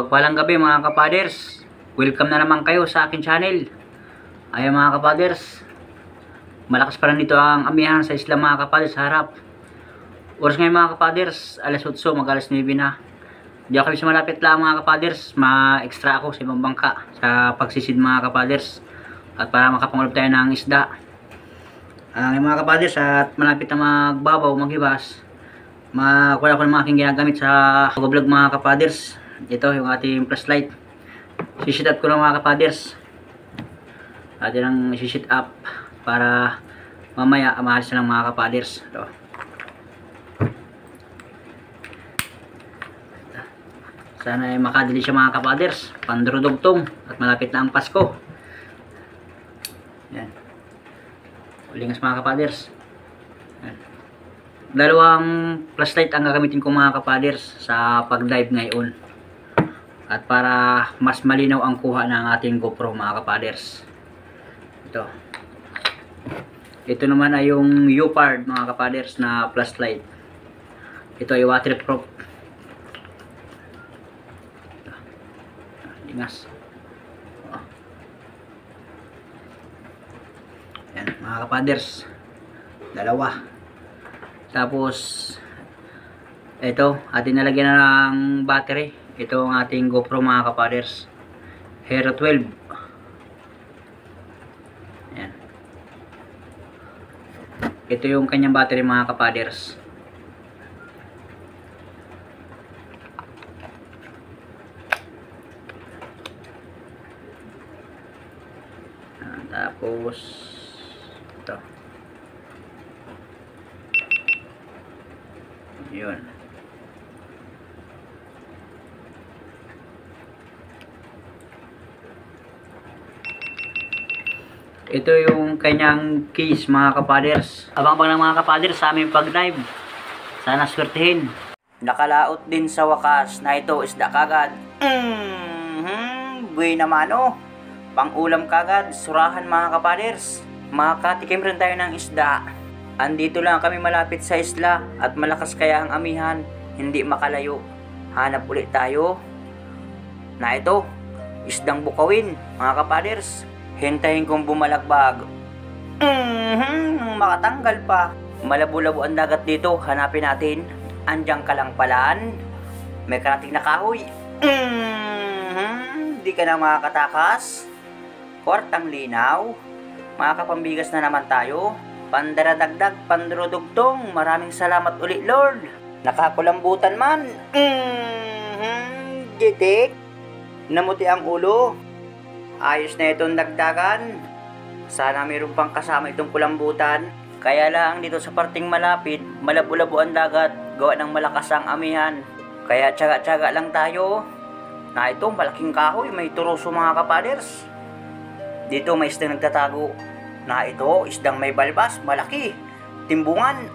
Palang gabi mga kapaders, welcome na naman kayo sa akin channel. Ayan mga kapaders, malakas pa rin dito ang amihan sa isla mga kapaders sa harap. Oras ngayon mga kapaders, alas 8 mag alas 9 na. Diyan kami sa malapit lang mga kapaders, ma-extra ako sa ibang bangka sa pagsisid mga kapaders at para makapangulap tayo ng isda. Mga kapaders, at malapit na magbabaw, maghibas, wala ko ng mga aking ginagamit sa pag-vlog mga kapaders. Ito yung ating flashlight. Si-sit up ko lang mga kapaders. Atin ang si-sit up para mamaya maalis na lang mga kapaders. Ito. Sana ay makadali siya mga kapaders. Pandurudugtong at malapit na ang Pasko. Yan. Ulingas mga kapaders. Yan. Dalawang flashlight ang gagamitin ko mga kapaders sa pag-dive ngayon. At para mas malinaw ang kuha ng ating GoPro mga kapaders. Ito naman ay yung Leopard mga kapaders na flashlight. Ito ay waterproof. Lingas. Yan mga kapaders. Dalawa. Tapos ito, atin nalagyan na ng battery. Ito ang ating GoPro mga kapaders, Hero 12. Ayan. Ito yung kanyang battery mga kapaders. Tapos ito. Yun. Ito yung kanyang case mga kapaders. Abang-abang ng mga kapaders sa aming pag-dive. Sana swertihin. Nakalaot din sa wakas na ito isda kagad. Buhay naman oh. Pang-ulam kagad, surahan mga kapaders. Makatikim rin tayo ng isda. Andito lang kami malapit sa isla at malakas kaya ang amihan. Hindi makalayo. Hanap ulit tayo. Na ito, isdang bukawin mga kapaders. Hintayin kong bumalagbag. Makatanggal pa. Malabo-labo ang dagat dito. Hanapin natin. Andiyan ka lang palaan. May karating na kahoy. Di ka na makakatakas. Kwartang linaw. Makakapambigas na naman tayo. Pandaradagdag, pandurudugtong. Maraming salamat ulit Lord. Nakakulambutan man. Gitik. Namuti ang ulo. Ayos na itong dagdagan. Sana mayroon pang kasama itong kulambutan. Kaya lang dito sa parting malapit, malabo-labo ang dagat. Gawa ng malakas ang amihan. Kaya tsaga-tsaga lang tayo. Na ito, malaking kahoy. May turoso mga kapaders. Dito may isdang nagtatago. Na ito, isdang may balbas. Malaki. Timbungan.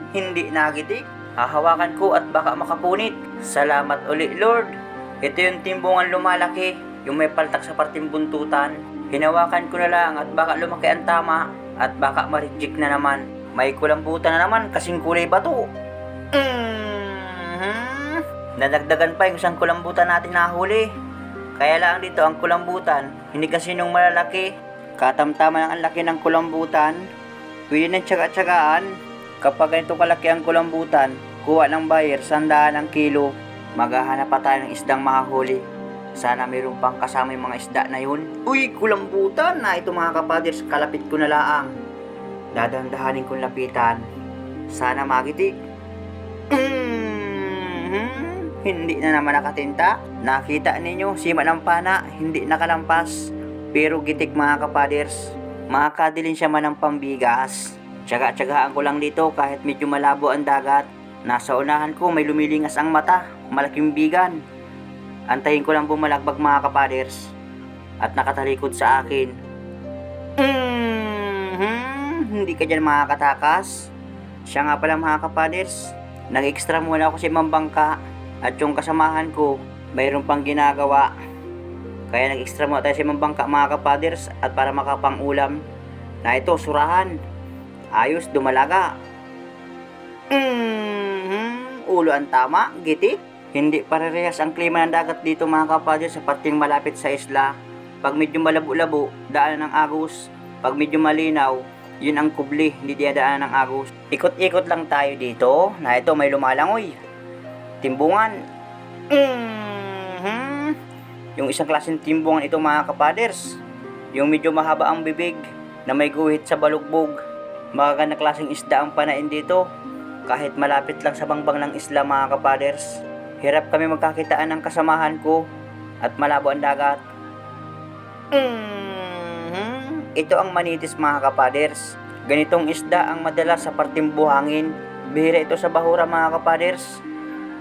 Hindi nagitik. Hahawakan ko at baka makapunit. Salamat ulit Lord. Ito yung timbungan lumalaki, yung may paltak sa parting buntutan. Hinawakan ko na lang at baka lumaki ang tama at baka ma-reject na naman. May kulambutan na naman kasing kulay bato. Nadagdagan pa yung isang kulambutan natin nahuli. Kaya lang dito ang kulambutan, hindi kasi nung malalaki. Katamtama lang ang laki ng kulambutan. Pwede nang tsaga-tsagaan. Kapag ganito kalaki ang kulambutan, kuha ng buyer 100 ang kilo. Maghahanap pa tayo ng isdang mahuli. Sana mayroon pang kasama yung mga isda na yun. Uy, kulambutan na ito mga kapaders. Kalapit ko na laang. Dadandahanin kong lapitan. Sana magitik. Hindi na naman nakatinta. Nakita ninyo, si Manampana, hindi nakalampas. Pero gitik mga kapaders. Makakadilin siya man ng pambigas. Tsaga-tsagahan ko lang dito kahit medyo malabo ang dagat. Nasa unahan ko may lumilingas ang mata. Malaking bigan. Antayin ko lang bumalagbag mga kapaders. At nakatalikod sa akin. Hindi ka dyan makakatakas. Siya nga pala mga kapaders. Nag-extra muna ako sa ibang bangka. At yung kasamahan ko, mayroon pang ginagawa. Kaya nag-extra muna tayo sa ibang bangka mga kapaders. At para makapang-ulam na ito, surahan. Ayos, dumalaga. Ulo ang tama, gitik. Hindi parehas ang klima ng dagat dito mga kapaders sa parting malapit sa isla. Pag medyo malabo-labo, daan ng agos. Pag medyo malinaw, yun ang kubli, hindi dinadaanan ng agos. Ikot-ikot lang tayo dito na ito may lumalangoy. Timbungan. Yung isang klaseng timbungan ito mga kapaders. Yung medyo mahaba ang bibig na may guhit sa balugbog. Magaganda klaseng isda ang panain dito. Kahit malapit lang sa bangbang ng isla mga kapaders. Hirap kami magkakitaan ng kasamahan ko at malabo ang dagat. Ito ang manitis mga kapaders. Ganitong isda ang madalas sa parting buhangin. Bihira ito sa bahura mga kapaders.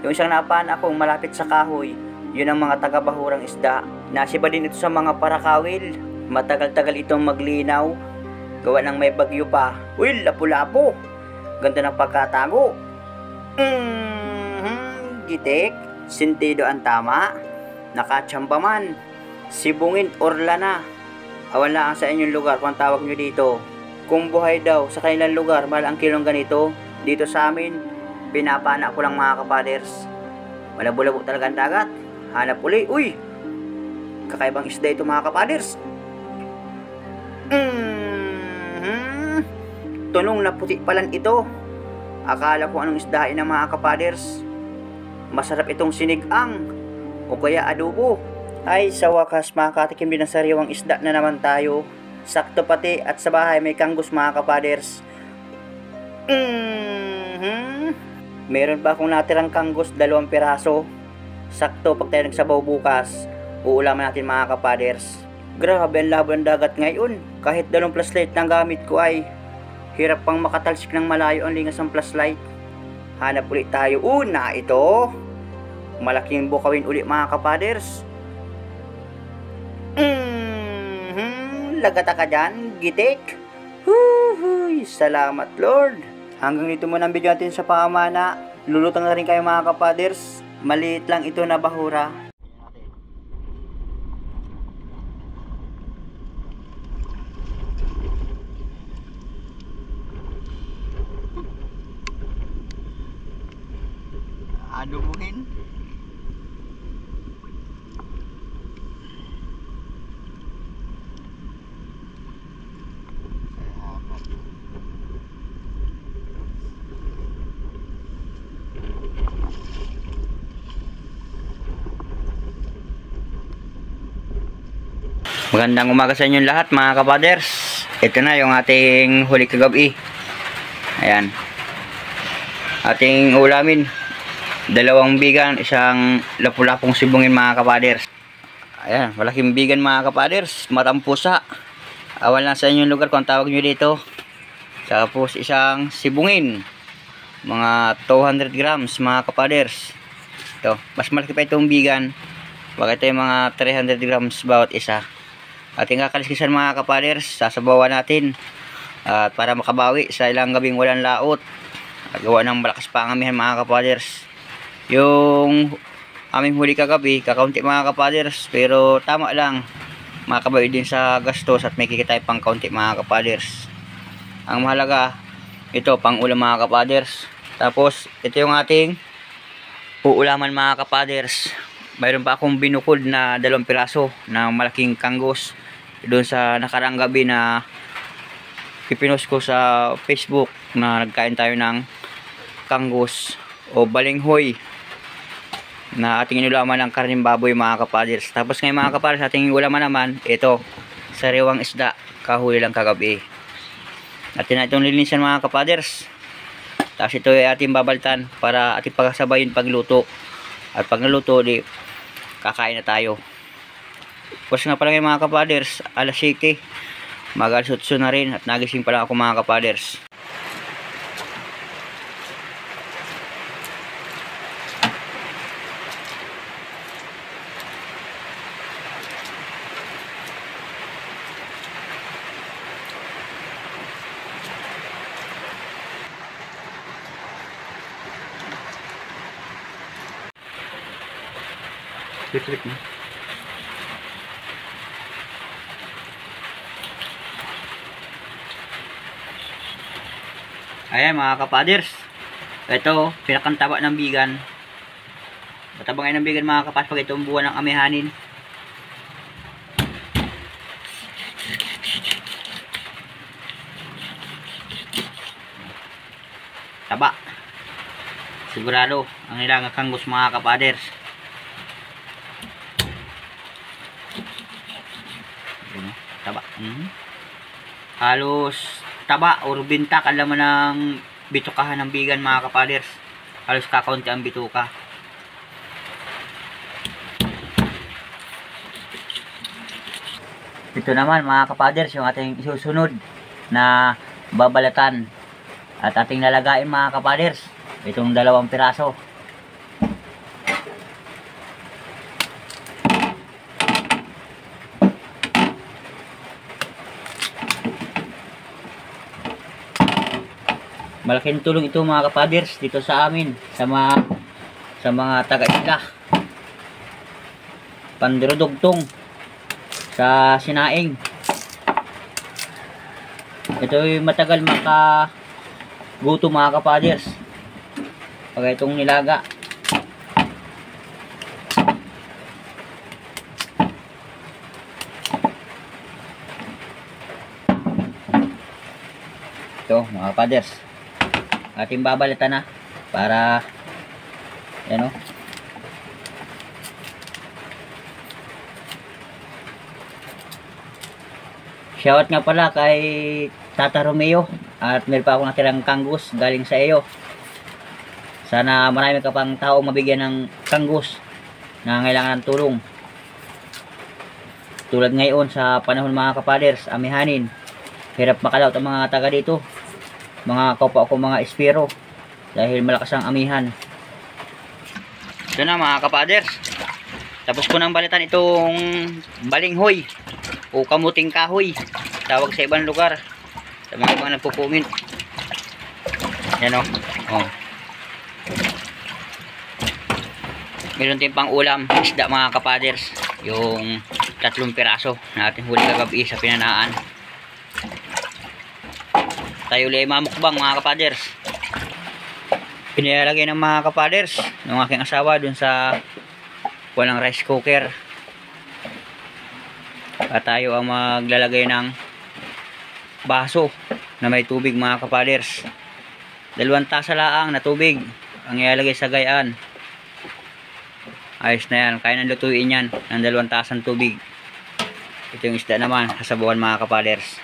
Yung isang napaan akong malapit sa kahoy, yun ang mga taga-bahurang isda. Nasiba din ito sa mga parakawil. Matagal-tagal itong maglinaw. Gawa ng may bagyo pa. Uy, lapu-lapo. Ganda ng pagkatago. Gitik. Sentido ang tama. Nakatsamba man. Sibungin orla na. Awan lang sa inyong lugar kung tawag nyo dito. Kung buhay daw sa kanilang lugar, mahal ang kilong ganito. Dito sa amin, pinapana ko lang mga kapaders. Malabo-labo talaga ang dagat. Hanap uli. Uy! Kakaibang isda ito mga kapaders. Tunong na puti palan ito. Akala ko anong isdain ng mga kapaders. Masarap itong sinigang o kaya adobo. Ay, sa wakas makakatikim din ng sariwang isda na naman tayo. Sakto pati at sa bahay may kanggos mga kapaders. Meron pa akong natirang kanggos, 2 piraso. Sakto pag tayo nagsabaw bukas, uulaman natin mga kapaders. Grabe ang labo ng dagat ngayon. Kahit 2 flashlight na gamit ko ay hirap pang makatalsik ng malayo ang lingas ng flashlight. Hanap ulit tayo. Una ito. Malaking bukawin ulit mga kapaders. Lagata ka dyan, gitik. Huhuy, salamat Lord. Hanggang dito muna ang video natin sa pamana. Lulutang na rin kayo mga kapaders. Maliit lang ito na bahura. Adubuhin. Magandang umaga sa inyong lahat mga kapaders. Ito na yung ating huli kagabi. Ayan. Ating ulamin. 2 bigan, isang lapu-lapong sibungin mga kapaders. Ayan, malaking bigan mga kapaders. Matampusa. Awan lang sa inyong lugar kung tawag nyo dito. Tapos isang sibungin. Mga 200 grams mga kapaders. Ito, mas malaki pa itong bigan. Baka ito yung mga 300 grams bawat isa. Ating kakaliskisan mga kapaders, sasabawan natin at para makabawi sa ilang gabing walang laot. Gawa ng malakas pa ang amihan mga kapaders. Yung aming huli kagabi, kakaunti mga kapaders, pero tama lang, makabawi din sa gastos at may kikita pang kaunti mga kapaders. Ang mahalaga, ito pang ulam mga kapaders. Tapos ito yung ating uulaman mga kapaders. Mayroon pa akong binukod na 2 piraso ng malaking kanggos doon sa nakaraang gabi na pipinost ko sa Facebook na nagkain tayo ng kanggos o balinghoy na ating inulaman ng karning baboy mga kapaders. Tapos ngayon mga kapaders, ating ulaman naman ito, sariwang isda, kahuli lang kagabi. At na itong lilinisan mga kapaders. Tapos ito ay ating babaltan para ating pagsabayin pagluto. At pag naluto, di kakain na tayo. Tapos nga pala ngayon mga kapaders, alas 7. Mag-alasutso na rin at nagising pala ako mga kapaders. Flip mo. Ayan mga kapaders. Ito, pinakantaba ng bigan. Matabang ay ng bigan mga kapas pag ito ang buwan ng amihanin. Taba. Sigurado ang nilang kanggos mga kapaders. Taba. Halos taba or bintak ang laman ng bitukahan ng bigan mga kapaders. Halos kakaunti ang bituka. Ito naman mga kapaders yung ating isusunod na babalatan at ating lalagain mga kapaders. Itong 2 piraso. Malaking tulong ito mga kapaders dito sa amin, sa mga taga-isla. Pandirudugtong sa sinaing. Ito ay matagal makaguto mga kapaders pag itong nilaga. Ito mga kapaders, ating babalatan na para yan o. Shoutout nga pala kay Tata Romeo at meron pa akong natirang kangus galing sa iyo. Sana marami ka pang tao mabigyan ng kangus na ngailangan ng tulong. Tulad ngayon sa panahon mga kapaders, amihanin, hirap makalaot ang mga taga dito. Mga kapwa ko mga espiro dahil malakas ang amihan. Ito na mga kapaders, tapos ko nang balitan itong balinghoy o kamuting kahoy, tawag sa ibang lugar sa mga ibang nagpo-comment. Yan o. Meron din pang ulam isda mga kapaders, yung 3 piraso na ating huli kagabi sa pinanaan. Tayo ulit mamukbang mga kapaders. Pinilalagay ng mga kapaders ng aking asawa dun sa walang rice cooker. At tayo ang maglalagay ng baso na may tubig mga kapaders. 2 tasa laang na tubig ang ilalagay sa gayaan. Ayos na yan, kaya nang lutuin yan ng 2 tasang tubig. Ito yung isda naman, sasabuhan mga kapaders.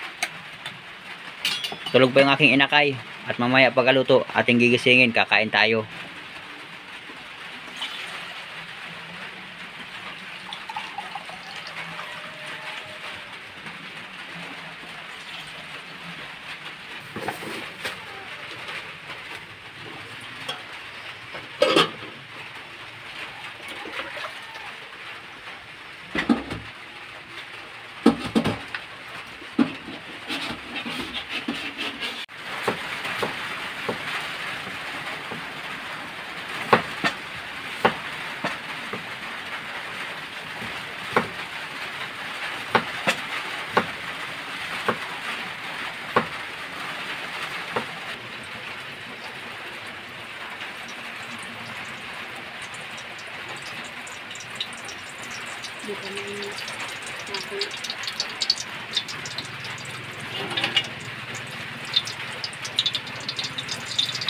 Tulog pa yung aking inakay at mamaya pagkaluto ating gigisingin, kakain tayo.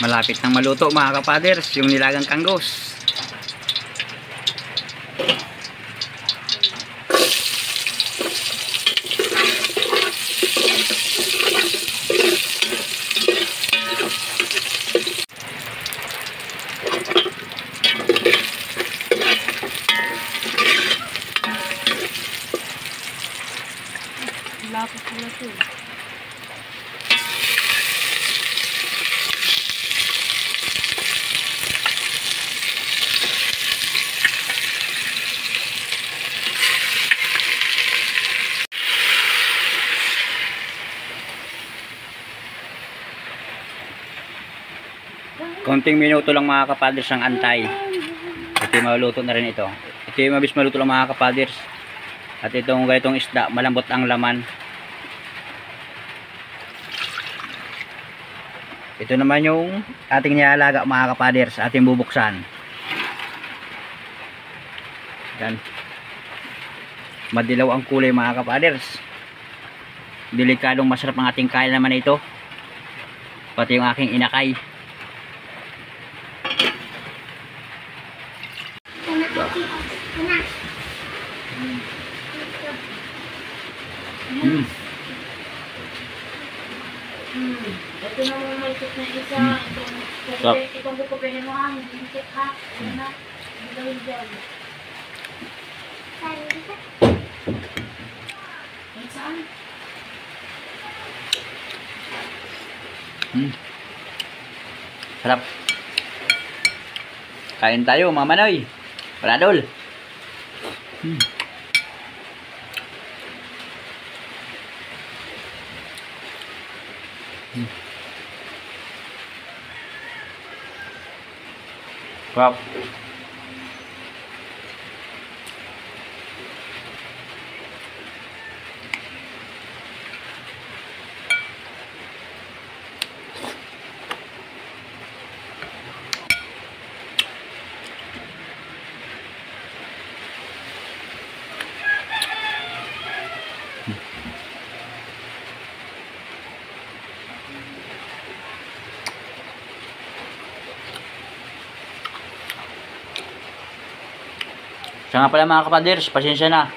Malapit nang maluto mga kapaders yung nilagang kanggos. Konting minuto lang mga kapaders ang antay. Ito yung maluto na rin ito. Ito yung mabis maluto lang mga kapaders. At itong ganitong isda, malambot ang laman. Ito naman yung ating nialaga mga kapaders, ating bubuksan. Yan. Madilaw ang kulay mga kapaders. Delikadong masarap ang ating kain naman ito. Pati yung aking inakay. Ito na mo may tip na isa. Itong kukupenin mo ha. Hindi tip ha. Ano na? Hindi gawin dyan. Saan? Sarap. Kain tayo mga manoy. Paradol. Wow. Siya nga pala mga kapaders, pasensya na.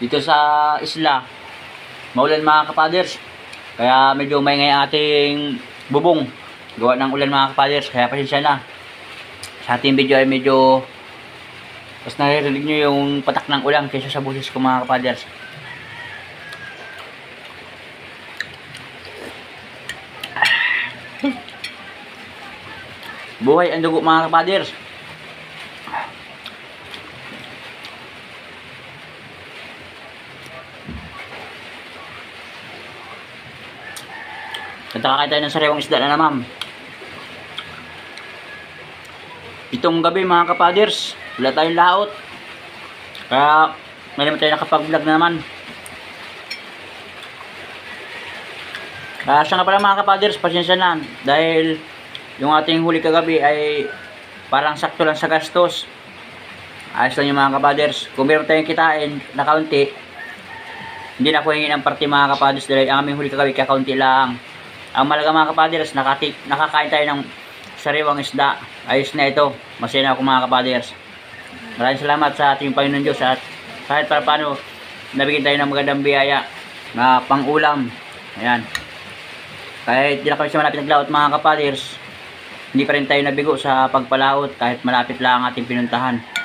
Dito sa isla, maulan mga kapaders. Kaya medyo may ang ating bubong. Gawa ng ulan mga kapaders, kaya pasensya na. Sa ating video ay medyo mas naririnig nyo yung patak ng ulan kaysa sa busis ko mga kapaders. Buhay ang dugo mga kapaders. Nagkakain tayo ng sariwang isda na naman. Itong gabi mga kapaders, wala tayong laot. Kaya may naman tayo nakapag-vlog na naman. Kaya siya nga pala mga kapaders, pasensya na. Dahil yung ating huli kagabi ay parang sakto lang sa gastos. Ayos lang yung mga kapaders. Kung meron tayong kitain na kaunti, hindi na ako hingin ng parte mga kapaders. Dahil ang aming huli kagabi kakaunti lang. Ang malaga mga kapaders, nakakain tayo ng sariwang isda. Ayos na ito. Masaya na ako mga kapaders. Maraming salamat sa ating Panginoon Diyos at kahit para paano nabigyan tayo ng magandang biyaya na pang-ulam. Ayan. Kahit di na kami sa malapit naglaot mga kapaders, hindi pa rin tayo nabigo sa pagpalaot kahit malapit lang ang ating pinuntahan.